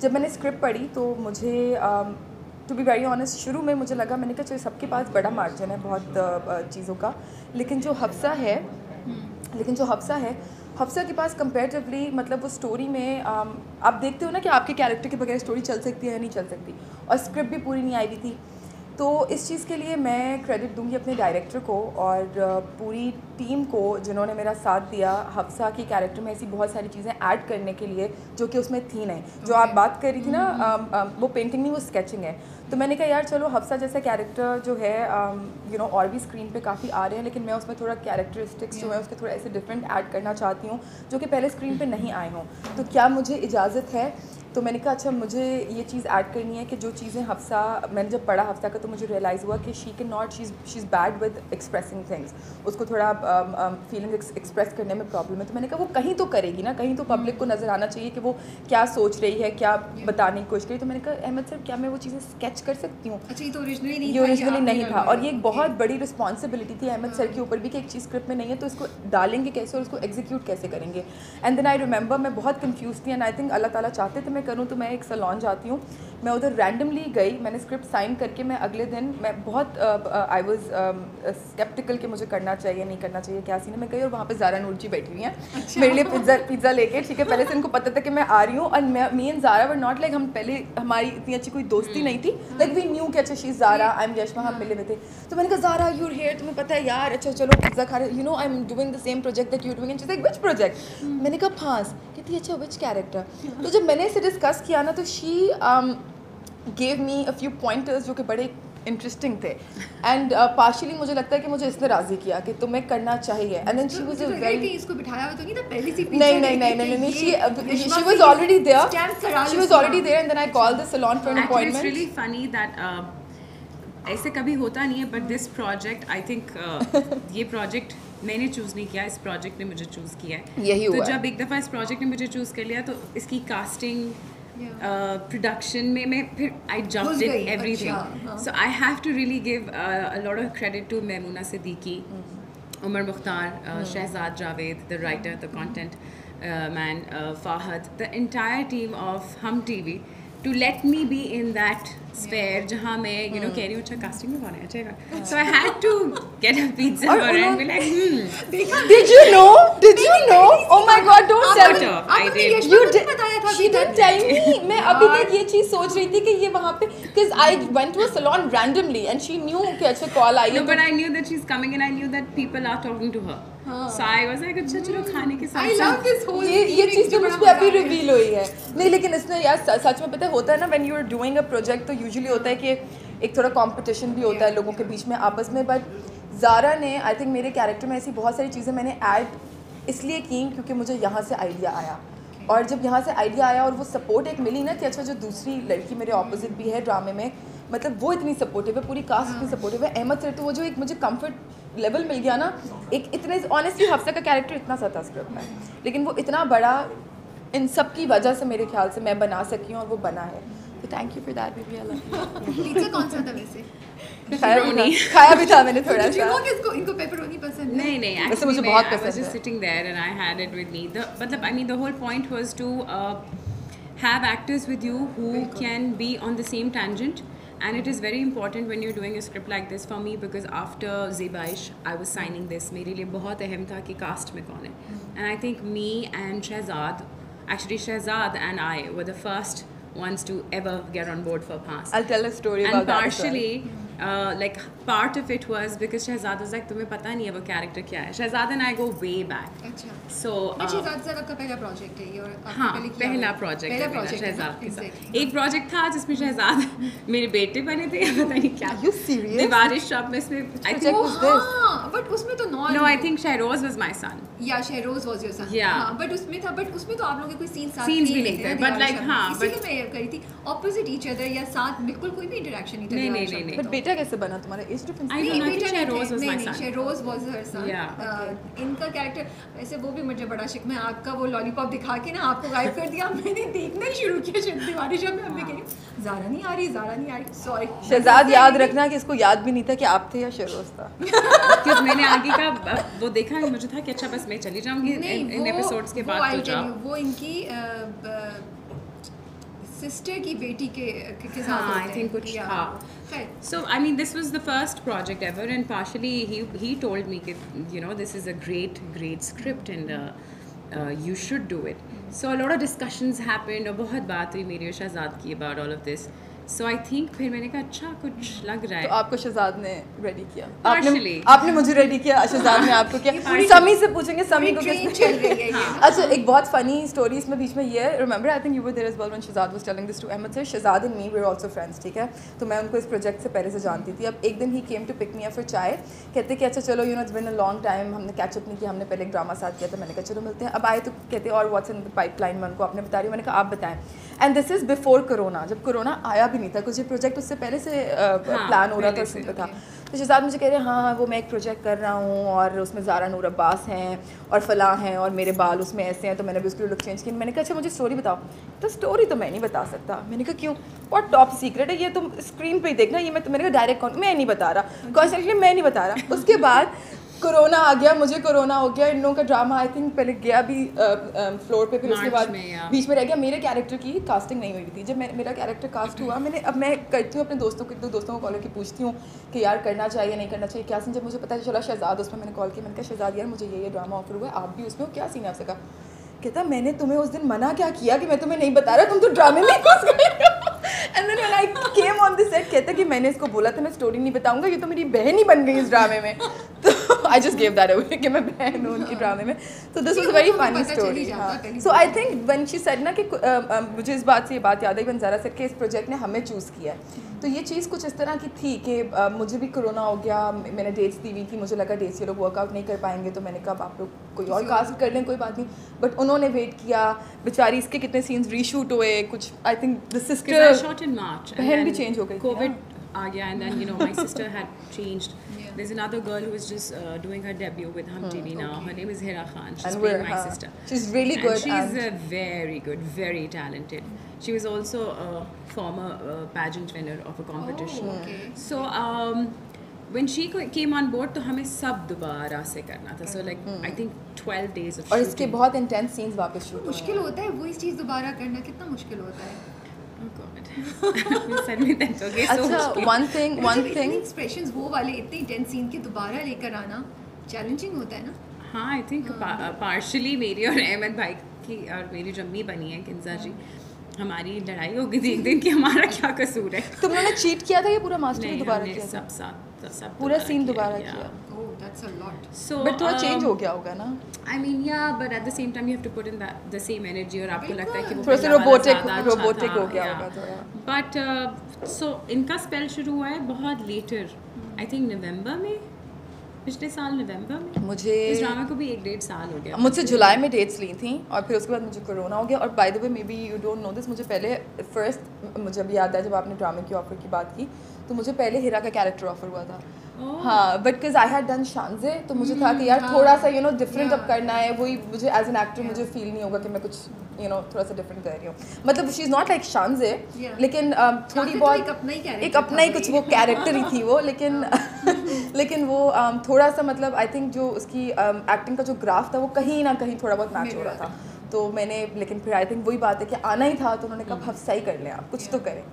जब मैंने स्क्रिप्ट पढ़ी तो मुझे टू बी वेरी ऑनेस्ट शुरू में मुझे लगा, मैंने कहा चलो सबके पास बड़ा मार्जिन है बहुत चीज़ों का, लेकिन जो हफ्सा है हफ्सा के पास कंपेरेटिवली मतलब वो स्टोरी में आप देखते हो ना कि आपके कैरेक्टर के बगैर स्टोरी चल सकती है या नहीं चल सकती, और स्क्रिप्ट भी पूरी नहीं आई हुई थी। तो इस चीज़ के लिए मैं क्रेडिट दूंगी अपने डायरेक्टर को और पूरी टीम को जिन्होंने मेरा साथ दिया हफ्सा की कैरेक्टर में ऐसी बहुत सारी चीज़ें ऐड करने के लिए जो कि उसमें थी नहीं। जो आप बात कर रही थी ना वो पेंटिंग नहीं, वो स्केचिंग है। तो मैंने कहा यार चलो हफ्सा जैसा कैरेक्टर जो है और भी स्क्रीन पे काफ़ी आ रहे हैं, लेकिन मैं उसमें थोड़ा कैरेक्टरिस्टिक्स जो है उसके थोड़ा ऐसे डिफरेंट ऐड करना चाहती हूँ जो कि पहले स्क्रीन पे नहीं आए हों। तो क्या मुझे इजाज़त है? तो मैंने कहा अच्छा मुझे ये चीज़ ऐड करनी है कि जो चीज़ें हफ्सा, मैंने जब पढ़ा हफ्सा का तो मुझे रियलाइज़ हुआ कि she can not, she is bad with expressing things, उसको थोड़ा फीलिंग एक्सप्रेस करने में प्रॉब्लम है। तो मैंने कहा वो कहीं तो करेगी ना, कहीं तो पब्लिक को नज़र आना चाहिए कि वो क्या सोच रही है, क्या बताने की कोशिश करी। तो मैंने कहा अहमद सर क्या मैं वो चीज़ें स्केच कर सकती हूँ? अच्छा, ये तो ओरिजिनली नहीं था और ये एक बहुत बड़ी रिस्पॉन्सिबिलिटी थी अहमद सर के ऊपर भी कि एक चीज़ स्क्रिप्ट में नहीं है तो इसको डालेंगे कैसे और उसको एग्जीक्यूट कैसे करेंगे। एंड देन आई रिमेंबर मैं बहुत कंफ्यूज थी एंड आई थिंक अल्लाह ताला चाहते थे मैं करूँ। तो मैं एक सैलून जाती हूँ, मैं उधर रैंडमली गई, मैंने स्क्रिप्ट साइन करके मैं अगले दिन मैं बहुत आई वाज स्केप्टिकल कि मुझे करना चाहिए नहीं करना चाहिए क्या सीन है। मैं गई और वहाँ पे ज़ारा नूर जी बैठी हुई हैं मेरे लिए पिज़्ज़ा लेके, ठीक है। पहले से इनको पता था कि मैं आ रही हूँ और me and Zara were not like, हम पहले हमारी इतनी अच्छी कोई दोस्ती नहीं थी, लाइक वी न्यू कि अच्छा she is Zara, I am Yashma, हम मिले हुए थे। तो मैंने कहा ज़ारा यू आर हियर, तुम्हें पता है यार, अच्छा चलो पिज़्ज़ा खा रहे, you know I am doing the same project that you are doing. And she is like which project? मैंने कहा फांस। कहती अच्छा व्हिच कैरेक्टर? तो जब मैंने इसे डिस्कस किया ना तो she gave me a few pointers जो कि बड़े इंटरेस्टिंग थे एंड पार्शियली मुझे लगता है कि मुझे इसने राजी किया कि तुम्हें करना चाहिए। And then she was a very, इसको बिठाया हुआ तो नहीं था पहली सी नहीं she was already there and then I called the salon for an appointment. It's really funny that ऐसे कभी होता नहीं है, but this project I think ये प्रोजेक्ट मैंने चूज़ नहीं किया, इस प्रोजेक्ट ने मुझे चूज़ किया है। यही हुआ। तो जब एक दफ़ा इस प्रोजेक्ट ने मुझे चूज़ कर लिया तो इसकी कास्टिंग प्रोडक्शन में मैं फिर I jumped in everything. So I have to really give a lot of credit to Maimoona Siddiqui, Umar Mukhtar, Shahzad Javed, the writer, the content man, Fahad, the entire team of Hum TV to let me be in that sphere जहाँ मैं कह रही हूँ अच्छा casting में कौन है अच्छा। So I had to get a pizza for her and be like did you know oh my god don't tell me I did you did she didn't tell me मैं अभी तक ये चीज़ सोच रही थी कि ये वहाँ पे because I went to a salon randomly and she knew कि अच्छा कॉल आई है। No but I knew that she's coming and I knew that people are talking to her so I was like अच्छा चलो खाने के साथ I love this whole ये चीज़ तो मुझ पे अभी रिवील हुई है। नहीं लेकिन इसने यार सच में पता है होता है ना when you are doing a project तो यूजुअली होता है कि एक थोड़ा कंपटीशन भी होता है लोगों के बीच में आपस में। बट ज़ारा ने आई थिंक मेरे कैरेक्टर में ऐसी बहुत सारी चीज़ें मैंने ऐड इसलिए की क्योंकि मुझे यहाँ से आइडिया आया और जब यहाँ से आइडिया आया और वो सपोर्ट एक मिली ना कि अच्छा जो दूसरी लड़की मेरे ऑपोजिट भी है ड्रामे में, मतलब वो इतनी सपोर्टिव है, पूरी कास्ट इतनी सपोर्टिव है। अहमद सर तो वो जो एक मुझे कंफर्ट लेवल मिल गया ना, एक इतने ऑनेस्टली हफ्सा का कैरेक्टर इतना सा था स्क्रिप्ट में, लेकिन वो इतना बड़ा इन सब की वजह से मेरे ख्याल से मैं बना सकी हूँ और वो बना है। तो thank you for that baby. Pizza कौन सा था वैसे? खाया भी था मैंने थोड़ा सा। इनको पेपरोनी पसंद है? नहीं वैसे मुझे बहुत पसंद है। I was just sitting there and I had it with me. मतलब I mean the whole point was to have actors with you who can be on the same tangent. And it is very important when you're doing a script like this for me because after Zebaish I was signing this, मेरे लिए बहुत अहम था कि cast में कौन है। And I think me and Shehzad, actually Shehzad and I were the first ones to ever get on board for Paas. I'll tell a story about and that. And partially, like part of it was because Shehzad was like, तुम्हें पता नहीं है वो character क्या है। Shehzad and I go way back. अच्छा। So Shahzad sir आपका पहला प्रोजेक्ट है ये और आपने हाँ पहले किया पहला है? प्रोजेक्ट पहला है मेरा project है, शहजाद के exactly. साथ। एक प्रोजेक्ट था जिसमें शहजाद मेरे बेटे बने थे पता नहीं क्या। Are you serious? दीवारिश शॉप में इसमें I project think was this? हाँ, but उसमें तो no I think Shehroz was my son. या Shahroz was your son. Yeah. हाँ, बट उसमें तो आप लोगों के कोई Scenes भी नहीं थे, but like हाँ, इसीलिए मैं ये करी थी ऑपोजिट ईच अदर या साथ बिल्कुल कोई भी इंटरेक्शन नहीं था। नहीं। बट बेटा कैसे बना तुम्हारा? Age difference? I don't know, I think Shehroz was my son. Shehroz was her son. Yeah. इनका कैरेक्टर वैसे वो भी मुझे बड़ा शिक में आपका वो लॉलीपॉप दिखा के ना आपको गायब कर दिया। मैंने देखना ही शुरू किया दीवारी शॉप में, हमें कह रही ज़ारा नहीं आ रही सॉरी। शहजाद याद रखना कि इसको याद भी नहीं था कि आप थे या शहरोज था। क्योंकि मैंने आगे का वो देखा मुझे था कि अच्छा बस मैं चली जाऊंगी इन एपिसोड्स के बाद तो जाओ। वो इनकी सिस्टर की बेटी के साथ हाँ, होते I हैं। think कुछ Yeah. हाँ. खैर, So I mean, this was the first project ever, and partially he told me that, you know, this is a great script and you should do it. So a lot of discussions happened और बहुत बात हुई मेरी और शहजाद की about all of this. So I think फिर मैंने कहा अच्छा कुछ लग रहा तो है. आपको शहजाद ने रेडी किया, Partially. आपने मुझे रेडी किया, शहजाद ने आपको किया. समी से पूछेंगे समी को ट्रेन किसने. चल रही है ये। अच्छा, एक बहुत फनी स्टोरी इसमें बीच में ये है. Remember I think you were there as well when Shahzad was telling this to Ahmad sir. Shahzad and me we are also friends, ठीक है. तो मैं उनको इस प्रोजेक्ट से पहले से जानती थी. अब एक दिन ही came to pick me up for chai. कहते कि अच्छा चलो, you know it's been a long time, हमने कैच अप नहीं किया, हमने पहले एक ड्रामा साथ किया था. मैंने कहा चलो मिलते हैं. अब आए तो कहते और व्हाट्स इन द पाइपलाइन. मैं उनको आपने बता रही हूँ. मैंने कहा आप बताएं. And this is before corona, जब कोरोना आया भी नहीं था. कुछ ये प्रोजेक्ट उससे पहले से प्लान हो रहा था, पहले से, शूट था. तो शहजाद मुझे कह रहे हैं हाँ वो मैं एक प्रोजेक्ट कर रहा हूँ और उसमें ज़ारा नूर अब्बास हैं और फलां हैं और मेरे बाल उसमें ऐसे हैं, तो मैंने भी उसके लुक चेंज की. मैंने कहा अच्छा मुझे स्टोरी बताओ. तो स्टोरी तो मैं नहीं बता सकता. मैंने कहा क्यों? और टॉप सीक्रेट है ये, तुम स्क्रीन पे ही देखना. ये मैंने कहा डायरेक्ट मैं नहीं बता रहा, कॉन्सेंटली मैं नहीं बता रहा. उसके बाद कोरोना आ गया, मुझे कोरोना हो गया. इन लोगों का ड्रामा आई थिंक पहले गया भी फ्लोर पे, फिर उसके बाद बीच में रह गया. मेरे कैरेक्टर की कास्टिंग नहीं हुई थी. जब मेरा कैरेक्टर कास्ट हुआ, मैंने अब मैं करती हूँ अपने दोस्तों को कॉल करके पूछती हूँ कि यार करना चाहिए नहीं करना चाहिए क्या सीन. जब मुझे पता चला शहजाद उसमें, मैंने कॉल किया. मैंने कहा शहजाद यार मुझे ये ड्रामा ऑफर हुआ है, आप भी उसमें हो, क्या सीन है आपसे. कहा कहता मैंने तुम्हें उस दिन मना क्या किया कि मैं तुम्हें नहीं बता रहा, तुम तो ड्रामे में घुस गए. And then when I came on the set कहता कि मैंने इसको बोला था मैं स्टोरी नहीं बताऊंगा, ये तो मेरी बहन ही बन गई इस ड्रामे में. तो I just give that away कि मैं बहन हूँ उनकी ड्रामे में. तो this was a very funny story. So I think when she said ना कि मुझे इस बात से ये बात याद आई बंजारा सेट के इस प्रोजेक्ट ने हमें चूज़ किया है. तो ये चीज़ कुछ इस तरह की थी कि मुझे भी कोरोना हो गया, मैंने डेट्स दी हुई थी, मुझे लगा डेट्स ये लोग वर्कआउट नहीं कर पाएंगे, तो मैंने कहा आप लोग कोई और कास्ट कर लें, कोई बात नहीं. बट उन्होंने वेट किया. बेचारी इसके कितने सीन्स रीशूट हुए कुछ. I think the sister shot in March. बहन भी चेंज हो गई. COVID आ गया, and then you know my sister had changed. There's another girl who is just doing her debut with Hum TV now. Her name is Hira Khan. She's And playing my sister. She's really good. And she's very good, very talented. She was also a former pageant winner of a competition. Oh, okay. So when she came on board, तो हमें सब दोबारा से करना था. So like I think 12 days of और इसके shooting. बहुत इंटेंस सीन्स वापस शूट मुश्किल होता है वो इस चीज़ दोबारा करना, कितना मुश्किल होता है. Oh God. Suddenly that okay. So अच्छा मुश्किल. one thing एक्सप्रेशंस वो वाले इतने इंटेंस सीन के दोबारा लेकर आना चैलेंजिंग होता है ना. हाँ, आई थिंक पार्शली मेरी और अहमद भाई की और मेरी जो अम्मी बनी है किंजा जी, हमारी लड़ाई हो गई थी एक दिन कि हमारा क्या कसूर है. तुम लोगों ने चीट किया था या पूरा मास्टर नहीं, दोबारा हमने किया था? सब पूरा सीन दोबारा किया. Oh that's a lot. So but थोड़ा चेंज हो गया होगा ना. I mean yeah, but at the same time you have to put in the same energy और आपको लगता है कि वो थोड़ा सा पहला वाला रोबोटिक ज़्यादा अच्छा रोबोटिक था, हो गया yeah. होगा थोड़ा. But so इनका स्पेल शुरू हुआ है बहुत लेटर, आई थिंक नवंबर में, पिछले साल नवंबर में. मुझे इस ड्रामा को भी 1-1.5 साल हो गया. मुझसे जुलाई में डेट्स ली थी और फिर उसके बाद मुझे कोरोना हो गया. और by the way may be you don't know this, मुझे पहले फर्स्ट मुझे अभी याद है जब आपने ड्रामे की ऑफर की बात की तो मुझे पहले हीरा का कैरेक्टर ऑफर हुआ था. हाँ, but because I had done शानजे, तो मुझे था कि यार थोड़ा सा यू नो डिफरेंट अब करना है. वही मुझे एज एन एक्टर मुझे फील नहीं होगा कि मैं कुछ यू नो थोड़ा सा डिफरेंट कर रही हूँ. मतलब शी इज़ नॉट लाइक शानजे, लेकिन थोड़ी बहुत एक अपना ही कुछ वो कैरेक्टर ही थी वो. लेकिन वो थोड़ा सा मतलब आई थिंक जो उसकी एक्टिंग का जो ग्राफ था वो कहीं ना कहीं थोड़ा बहुत मैच हो रहा था. तो मैंने लेकिन फिर आई थिंक वही बात है कि आना ही था, तो उन्होंने कहा हफ्सा ही कर लें आप, कुछ तो करें.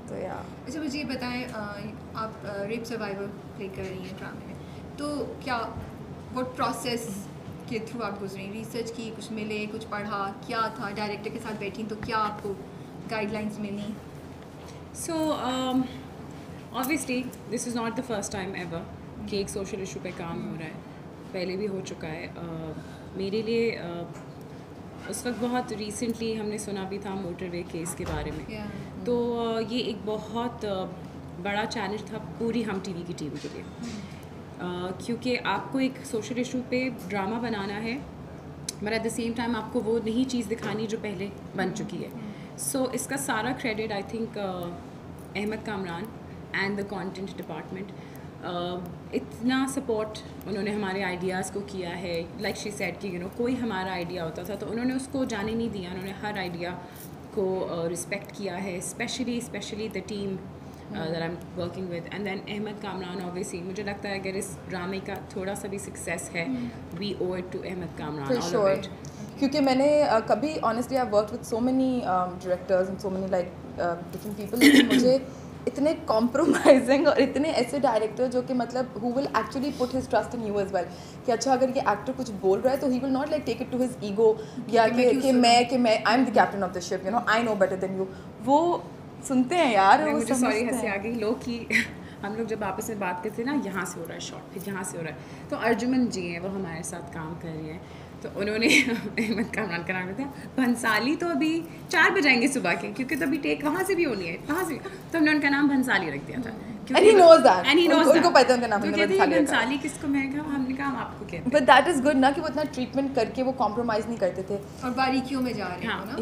तो या अच्छा मुझे ये बताएं, आप रेप सर्वाइवर प्ले कर रही हैं ड्रामे में, तो क्या व्हाट प्रोसेस के थ्रू आप गुजरी? रिसर्च की, कुछ मिले, कुछ पढ़ा, क्या था? डायरेक्टर के साथ बैठी तो क्या आपको गाइडलाइंस मिली? So obviously this is not the first time ever कि एक सोशल इशू पे काम हो रहा है. पहले भी हो चुका है. मेरे लिए उस वक्त बहुत रिसेंटली हमने सुना भी था मोटरवे केस के बारे में. तो ये एक बहुत बड़ा चैलेंज था पूरी हम टीवी की टीम के लिए, क्योंकि आपको एक सोशल इशू पे ड्रामा बनाना है but at the same time आपको वो नहीं चीज़ दिखानी जो पहले बन चुकी है. सो इसका सारा credit I think Ahmad Kamran and the content department, इतना सपोर्ट उन्होंने हमारे आइडियाज़ को किया है. लाइक शी सेड कि यू नो कोई हमारा आइडिया होता था तो उन्होंने उसको जाने नहीं दिया. उन्होंने हर आइडिया को रिस्पेक्ट किया है. Specially the team that I'm working with. And then Ahmed Kamran, obviously मुझे लगता है अगर इस ड्रामे का थोड़ा सा भी सक्सेस है, we owe it to Ahmed Kamran, For all sure. of it. क्योंकि मैंने कभी honestly I've worked with so many directors and so many like different people, लेकिन मुझे इतने कॉम्प्रोमाइजिंग और इतने ऐसे डायरेक्टर जो कि मतलब who will actually put his trust in you as well, कि अच्छा अगर ये एक्टर कुछ बोल रहा है तो he will not like take it to his ego या कि मैं I'm the captain of the ship, you know, I know better than you. वो सुनते हैं यार, वो मुझे सॉरी समझते हंसी आ हैं. गई लोग कि हम लोग जब आपस में बात करते हैं ना, यहाँ से हो रहा है शॉट, फिर यहाँ से हो रहा है. तो अर्जुमन जी हैं, वो हमारे साथ काम कर रही हैं, तो उन्होंने अहमद कामरान का नाम रखा. भंसाली तो अभी 4 बजाएंगे सुबह के, क्योंकि तभी टेक वहाँ से भी होनी है, वहाँ से, तो हमने उनका नाम भंसाली रख दिया था. And he knows that. And he knows उनको that. पता है उनका नाम तो हमने कहते हैं भंसाली रखा है. भंसाली किसको, मैं कहा हमने कहा हम आपको कहते हैं. But that is good ना कि वो इतना ट्रीटमेंट करके वो कॉम्प्रोमाइज़ नहीं करते थे. और बारीकियों में जा रहे हैं हाँ. ना.